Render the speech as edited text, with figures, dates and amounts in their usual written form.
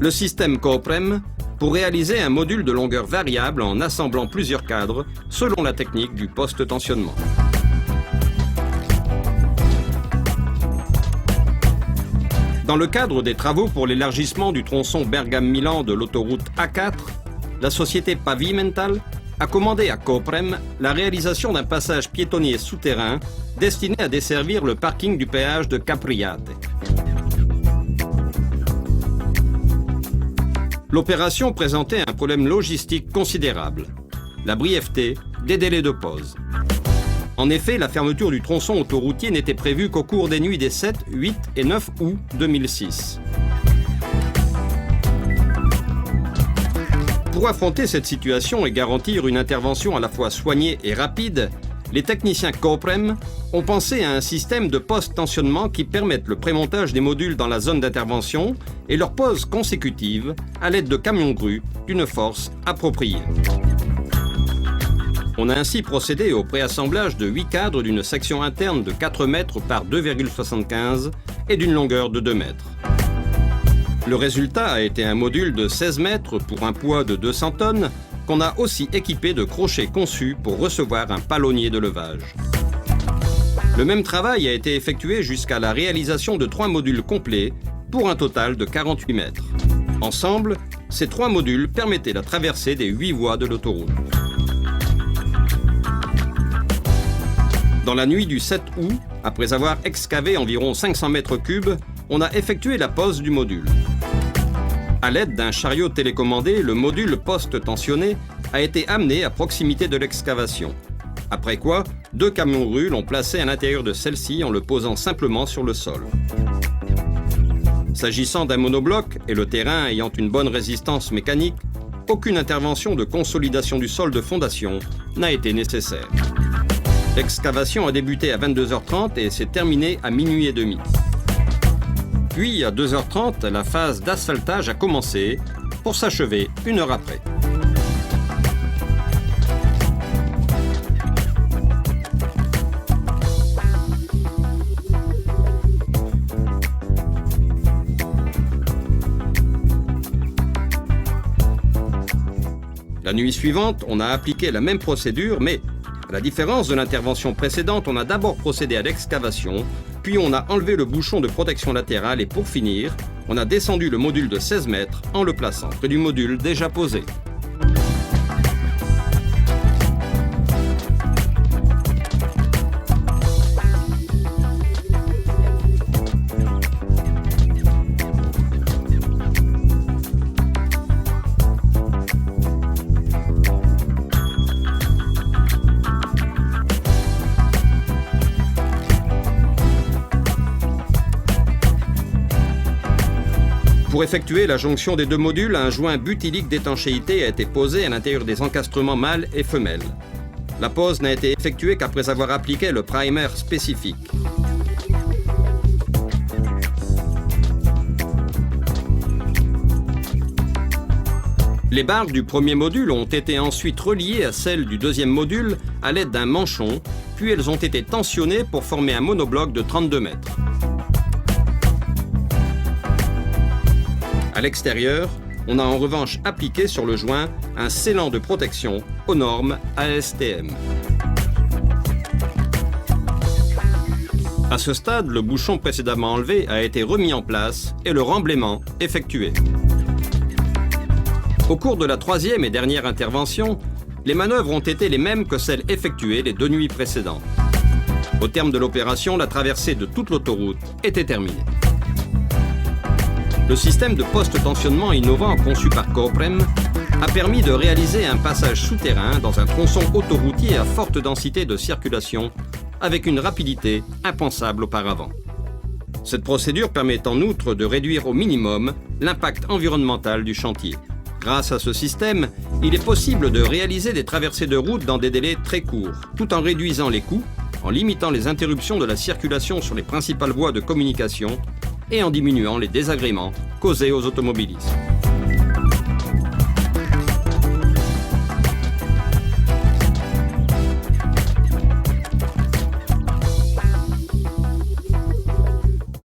Le système CoOPREM pour réaliser un module de longueur variable en assemblant plusieurs cadres selon la technique du post-tensionnement. Dans le cadre des travaux pour l'élargissement du tronçon Bergame-Milan de l'autoroute A4, la société Pavimental a commandé à CoOPREM la réalisation d'un passage piétonnier souterrain destiné à desservir le parking du péage de Capriate. L'opération présentait un problème logistique considérable, la brièveté des délais de pose. En effet, la fermeture du tronçon autoroutier n'était prévue qu'au cours des nuits des 7, 8 et 9 août 2006. Pour affronter cette situation et garantir une intervention à la fois soignée et rapide, les techniciens CoOPREM ont pensé à un système de post-tensionnement qui permette le prémontage des modules dans la zone d'intervention et leur pose consécutive à l'aide de camions-grues d'une force appropriée. On a ainsi procédé au préassemblage de 8 cadres d'une section interne de 4 mètres par 2,75 et d'une longueur de 2 mètres. Le résultat a été un module de 16 mètres pour un poids de 200 tonnes qu'on a aussi équipé de crochets conçus pour recevoir un palonnier de levage. Le même travail a été effectué jusqu'à la réalisation de 3 modules complets pour un total de 48 mètres. Ensemble, ces 3 modules permettaient la traversée des 8 voies de l'autoroute. Dans la nuit du 7 août, après avoir excavé environ 500 mètres cubes, on a effectué la pose du module. À l'aide d'un chariot télécommandé, le module post-tensionné a été amené à proximité de l'excavation. Après quoi, 2 camions-grues l'ont placé à l'intérieur de celle-ci en le posant simplement sur le sol. S'agissant d'un monobloc et le terrain ayant une bonne résistance mécanique, aucune intervention de consolidation du sol de fondation n'a été nécessaire. L'excavation a débuté à 22h30 et s'est terminée à minuit et demi. Puis, à 2h30, la phase d'asphaltage a commencé pour s'achever 1 heure après. La nuit suivante, on a appliqué la même procédure, mais à la différence de l'intervention précédente, on a d'abord procédé à l'excavation, puis on a enlevé le bouchon de protection latérale et pour finir, on a descendu le module de 16 mètres en le plaçant près du module déjà posé. Pour effectuer la jonction des 2 modules, un joint butylique d'étanchéité a été posé à l'intérieur des encastrements mâles et femelles. La pose n'a été effectuée qu'après avoir appliqué le primer spécifique. Les barres du premier module ont été ensuite reliées à celles du deuxième module à l'aide d'un manchon, puis elles ont été tensionnées pour former un monobloc de 32 mètres. À l'extérieur, on a en revanche appliqué sur le joint un scellant de protection aux normes ASTM. À ce stade, le bouchon précédemment enlevé a été remis en place et le remblaiement effectué. Au cours de la 3e et dernière intervention, les manœuvres ont été les mêmes que celles effectuées les 2 nuits précédentes. Au terme de l'opération, la traversée de toute l'autoroute était terminée. Le système de post-tensionnement innovant conçu par CoOPREM a permis de réaliser un passage souterrain dans un tronçon autoroutier à forte densité de circulation avec une rapidité impensable auparavant. Cette procédure permet en outre de réduire au minimum l'impact environnemental du chantier. Grâce à ce système, il est possible de réaliser des traversées de route dans des délais très courts, tout en réduisant les coûts, en limitant les interruptions de la circulation sur les principales voies de communication et en diminuant les désagréments causés aux automobilistes.